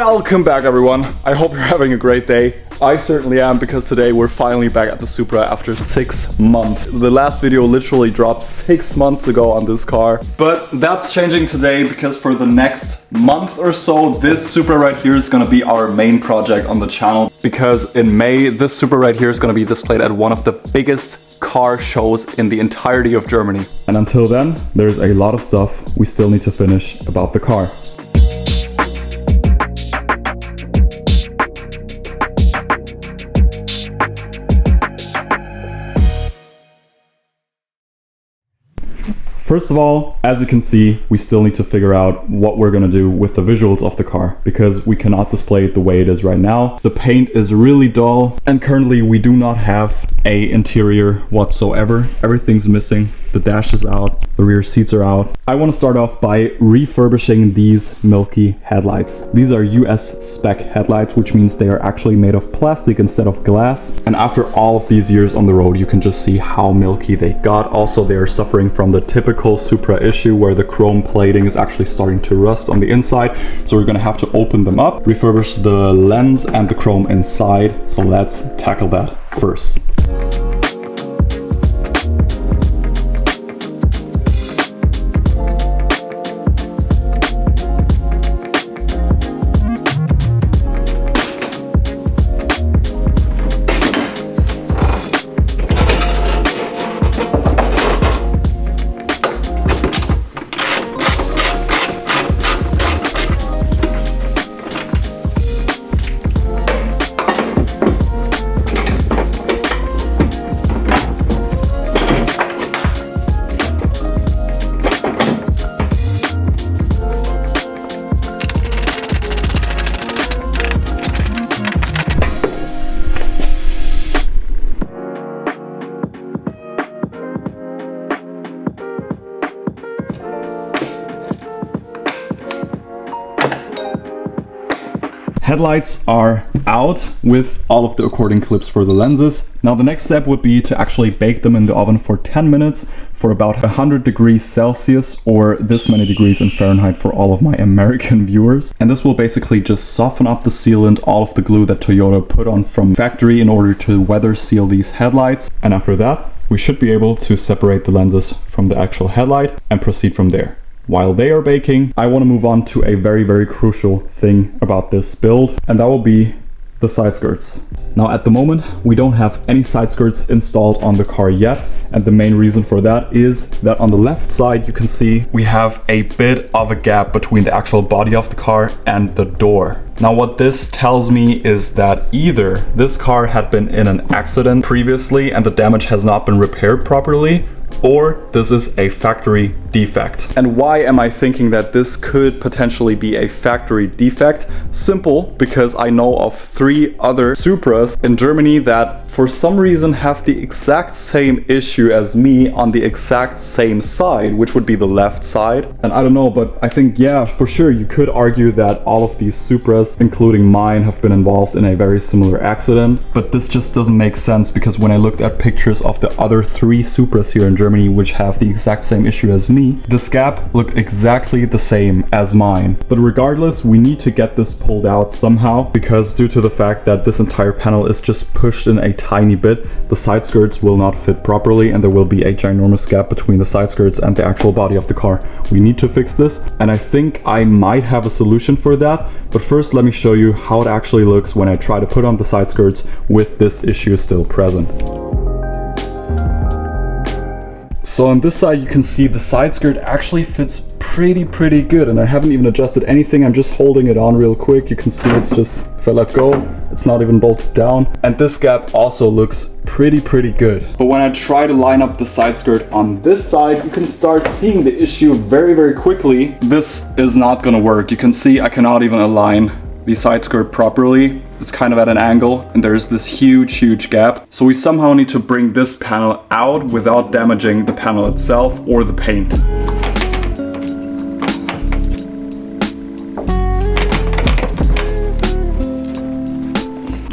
Welcome back, everyone. I hope you're having a great day. I certainly am, because today we're finally back at the Supra after 6 months. The last video literally dropped 6 months ago on this car, but that's changing today because for the next month or so, this Supra right here is gonna be our main project on the channel, because in May, this Supra right here is gonna be displayed at one of the biggest car shows in the entirety of Germany. And until then, there's a lot of stuff we still need to finish about the car. First of all, as you can see, we still need to figure out what we're gonna do with the visuals of the car, because we cannot display it the way it is right now. The paint is really dull, and currently we do not have an interior whatsoever. Everything's missing. The dash is out, the rear seats are out. I want to start off by refurbishing these milky headlights. These are US spec headlights, which means they are actually made of plastic instead of glass. And after all of these years on the road, you can just see how milky they got. Also, they are suffering from the typical Supra issue where the chrome plating is actually starting to rust on the inside. So we're gonna have to open them up, refurbish the lens and the chrome inside. So let's tackle that first. Headlights are out with all of the according clips for the lenses. Now the next step would be to actually bake them in the oven for 10 minutes for about 100 degrees Celsius, or this many degrees in Fahrenheit for all of my American viewers. And this will basically just soften up the sealant, all of the glue that Toyota put on from factory in order to weather seal these headlights. And after that, we should be able to separate the lenses from the actual headlight and proceed from there. While they are baking, I want to move on to a very crucial thing about this build, and that will be the side skirts. Now at the moment, we don't have any side skirts installed on the car yet, and the main reason for that is that on the left side you can see we have a bit of a gap between the actual body of the car and the door. Now what this tells me is that either this car had been in an accident previously and the damage has not been repaired properly, or this is a factory defect. And why am I thinking that this could potentially be a factory defect? Simple, because I know of 3 other Supras in Germany that for some reason have the exact same issue as me on the exact same side, which would be the left side. And I don't know, but I think, yeah, for sure you could argue that all of these Supras, including mine, have been involved in a very similar accident. But this just doesn't make sense, because when I looked at pictures of the other 3 Supras here in Germany which have the exact same issue as me, this gap looked exactly the same as mine. But regardless, we need to get this pulled out somehow, because due to the fact that this entire panel is just pushed in a tiny bit, the side skirts will not fit properly and there will be a ginormous gap between the side skirts and the actual body of the car. We need to fix this, and I think I might have a solution for that. But first, let me show you how it actually looks when I try to put on the side skirts with this issue still present. So on this side you can see the side skirt actually fits pretty good, and I haven't even adjusted anything. I'm just holding it on real quick. You can see it's just, if I let go, it's not even bolted down. And this gap also looks pretty good. But when I try to line up the side skirt on this side, you can start seeing the issue very quickly. This is not gonna work. You can see I cannot even align the side skirt properly. It's kind of at an angle and there's this huge gap. So we somehow need to bring this panel out without damaging the panel itself or the paint.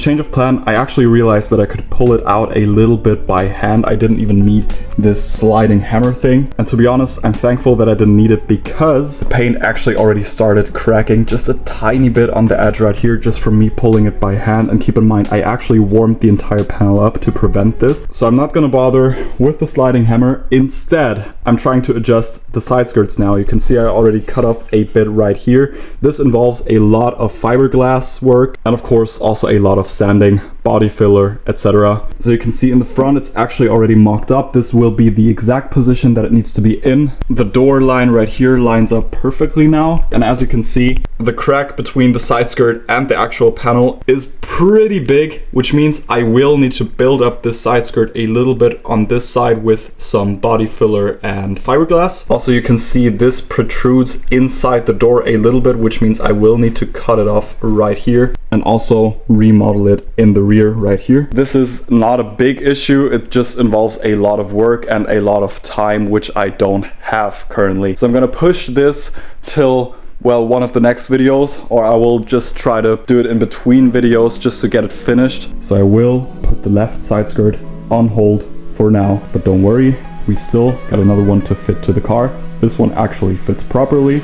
change of plan, I actually realized that I could pull it out a little bit by hand. I didn't even need this sliding hammer thing. And to be honest, I'm thankful that I didn't need it because the paint actually already started cracking just a tiny bit on the edge right here just from me pulling it by hand. And keep in mind, I actually warmed the entire panel up to prevent this. So I'm not gonna bother with the sliding hammer. Instead, I'm trying to adjust the side skirts now. You can see I already cut off a bit right here. This involves a lot of fiberglass work and of course also a lot of sanding, body filler, etc. So you can see in the front it's actually already mocked up. This will be the exact position that it needs to be in. The door line right here lines up perfectly now, and as you can see, the crack between the side skirt and the actual panel is pretty big, which means I will need to build up this side skirt a little bit on this side with some body filler and fiberglass. Also, you can see this protrudes inside the door a little bit, which means I will need to cut it off right here and also remodel it in the rear right here. This is not a big issue, it just involves a lot of work and a lot of time, which I don't have currently. So I'm gonna push this till, well, one of the next videos, or I will just try to do it in between videos just to get it finished. So I will put the left side skirt on hold for now, but don't worry, we still got another one to fit to the car. This one actually fits properly.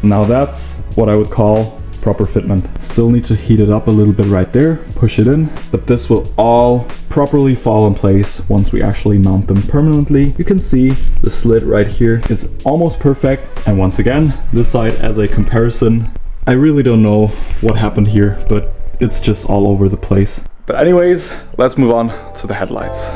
Now that's what I would call proper fitment. Still need to heat it up a little bit right there, push it in, but this will all properly fall in place once we actually mount them permanently. You can see the slit right here is almost perfect. And once again, this side as a comparison, I really don't know what happened here, but it's just all over the place. But anyways, let's move on to the headlights.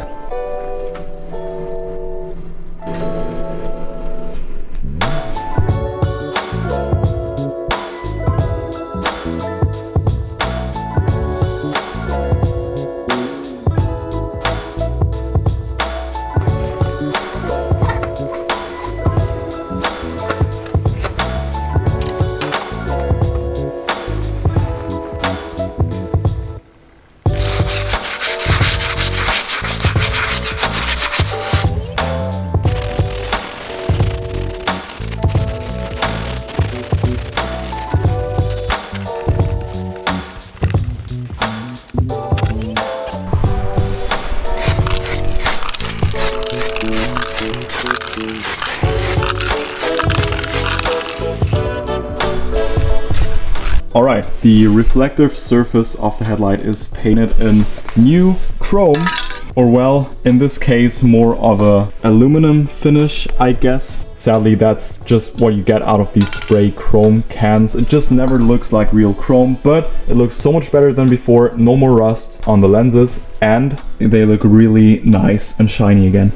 Alright, the reflective surface of the headlight is painted in new chrome, or well, in this case more of a aluminum finish, I guess. Sadly, that's just what you get out of these spray chrome cans. It just never looks like real chrome, but it looks so much better than before. No more rust on the lenses, and they look really nice and shiny again.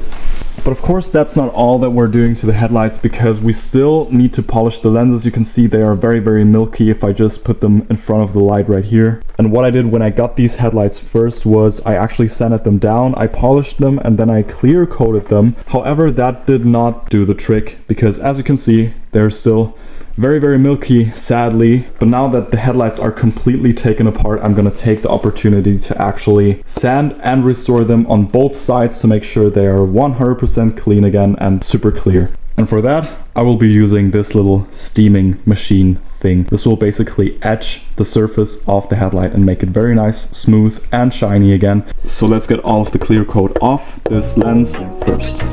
But of course that's not all that we're doing to the headlights, because we still need to polish the lenses. You can see they are very, very milky if I just put them in front of the light right here. And what I did when I got these headlights first was I actually sanded them down, I polished them, and then I clear coated them. However, that did not do the trick, because as you can see, they're still very, very milky, sadly. But now that the headlights are completely taken apart, I'm gonna take the opportunity to actually sand and restore them on both sides to make sure they are 100% clean again and super clear. And for that, I will be using this little steaming machine thing. This will basically etch the surface of the headlight and make it very nice, smooth and shiny again. So let's get all of the clear coat off this lens first.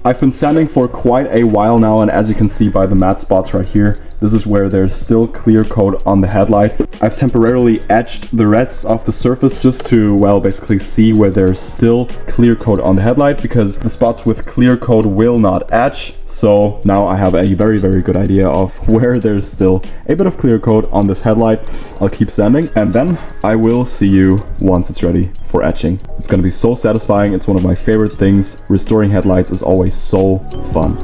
I've been sanding for quite a while now, and as you can see by the matte spots right here, this is where there's still clear coat on the headlight. I've temporarily etched the rest of the surface just to, well, basically see where there's still clear coat on the headlight, because the spots with clear coat will not etch. So now I have a very, very good idea of where there's still a bit of clear coat on this headlight. I'll keep sanding, and then I will see you once it's ready for etching. It's gonna be so satisfying. It's one of my favorite things. Restoring headlights is always so fun.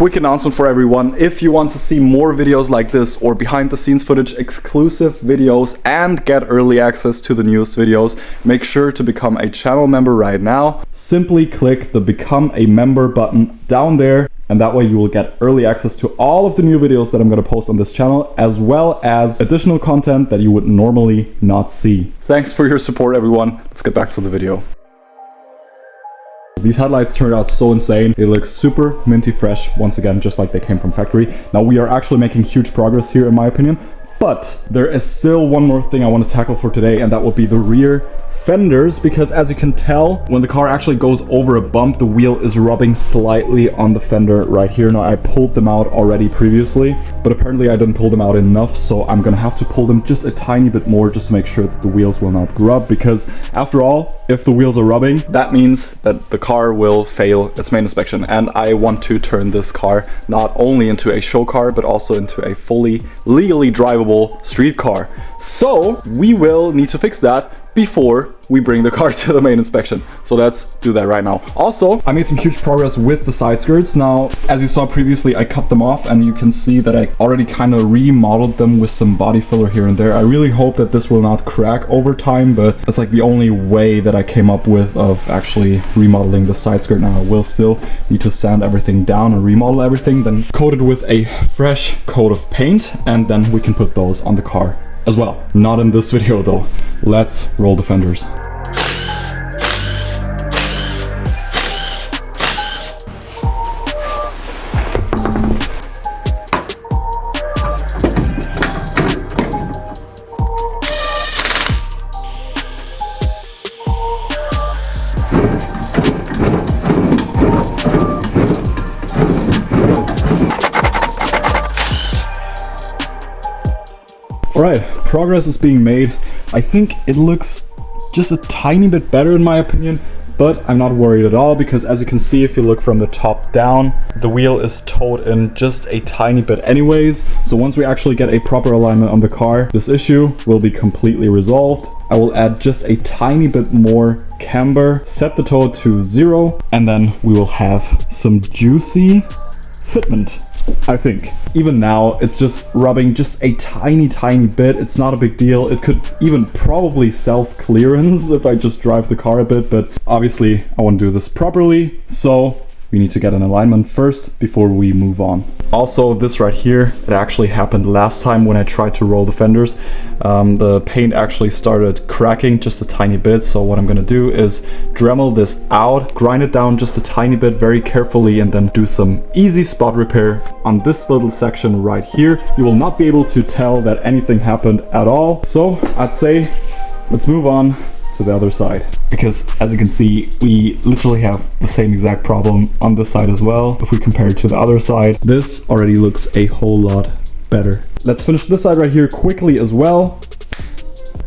quick announcement for everyone. If you want to see more videos like this or behind the scenes footage, exclusive videos, and get early access to the newest videos, make sure to become a channel member right now. Simply click the Become a Member button down there, and that way you will get early access to all of the new videos that I'm going to post on this channel, as well as additional content that you would normally not see. Thanks for your support, everyone. Let's get back to the video. These headlights turned out so insane. They look super minty fresh, once again, just like they came from factory. Now we are actually making huge progress here, in my opinion, but there is still one more thing I want to tackle for today, and that will be the rear fenders, because as you can tell, when the car actually goes over a bump, the wheel is rubbing slightly on the fender right here. Now I pulled them out already previously, but apparently I didn't pull them out enough, so I'm gonna have to pull them just a tiny bit more just to make sure that the wheels will not rub, because after all, if the wheels are rubbing, that means that the car will fail its main inspection, and I want to turn this car not only into a show car, but also into a fully legally drivable street car. So we will need to fix that before we bring the car to the main inspection. So let's do that right now. Also, I made some huge progress with the side skirts. Now, as you saw previously, I cut them off, and you can see that I already kind of remodeled them with some body filler here and there. I really hope that this will not crack over time, but that's like the only way that I came up with of actually remodeling the side skirt. Now I will still need to sand everything down and remodel everything, then coat it with a fresh coat of paint, and then we can put those on the car as well. Not in this video though. Let's roll the fenders. Alright, progress is being made. I think it looks just a tiny bit better in my opinion, but I'm not worried at all, because as you can see, if you look from the top down, the wheel is towed in just a tiny bit anyways. So once we actually get a proper alignment on the car, this issue will be completely resolved. I will add just a tiny bit more camber, set the toe to 0, and then we will have some juicy fitment. I think. Even now, it's just rubbing just a tiny bit. It's not a big deal. It could even probably self-clearance if I just drive the car a bit, but obviously I want to do this properly, so we need to get an alignment first before we move on. Also, this right here, it actually happened last time when I tried to roll the fenders. The paint actually started cracking just a tiny bit, so what I'm gonna do is Dremel this out, grind it down just a tiny bit very carefully, and then do some easy spot repair on this little section right here. You will not be able to tell that anything happened at all, so I'd say let's move on to the other side, because as you can see, we literally have the same exact problem on this side as well. If we compare it to the other side, this already looks a whole lot better. Let's finish this side right here quickly as well,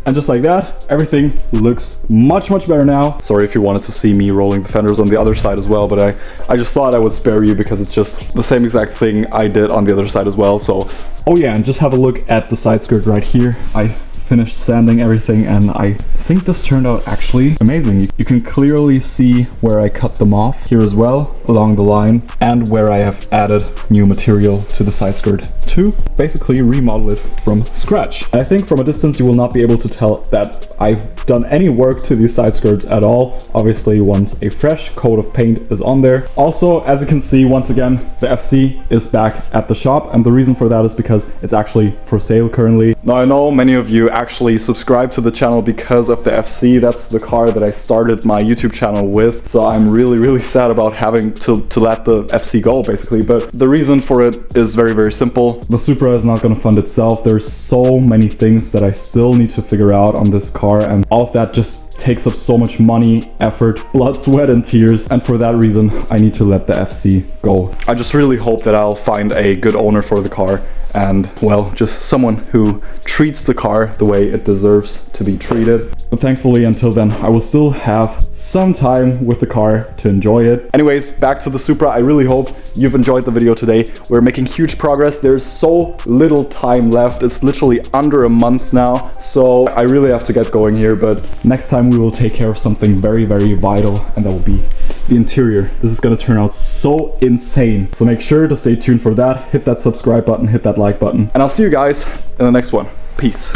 and just like that, everything looks much better now. Sorry if you wanted to see me rolling the fenders on the other side as well, but I just thought I would spare you, because it's just the same exact thing I did on the other side as well. So, oh yeah, and just have a look at the side skirt right here. I finished sanding everything, and I think this turned out actually amazing. You can clearly see where I cut them off here as well along the line, and where I have added new material to the side skirt to basically remodel it from scratch. And I think from a distance you will not be able to tell that I've done any work to these side skirts at all, obviously once a fresh coat of paint is on there. Also, as you can see, once again, the FC is back at the shop, and the reason for that is because it's actually for sale currently. Now I know many of you actually subscribe to the channel because of the FC. That's the car that I started my YouTube channel with, so I'm really sad about having to let the FC go basically, but the reason for it is very simple. The Supra is not going to fund itself. There's so many things that I still need to figure out on this car, and all of that just takes up so much money, effort, blood, sweat and tears, and for that reason I need to let the FC go. I just really hope that I'll find a good owner for the car, and well, just someone who treats the car the way it deserves to be treated. But thankfully, until then, I will still have some time with the car to enjoy it. Anyways, back to the Supra. I really hope you've enjoyed the video today. We're making huge progress. There's so little time left. It's literally under a month now, so I really have to get going here, but next time we will take care of something very vital, and that will be the interior. This is gonna turn out so insane. So make sure to stay tuned for that. Hit that subscribe button, hit that like button, and I'll see you guys in the next one. Peace.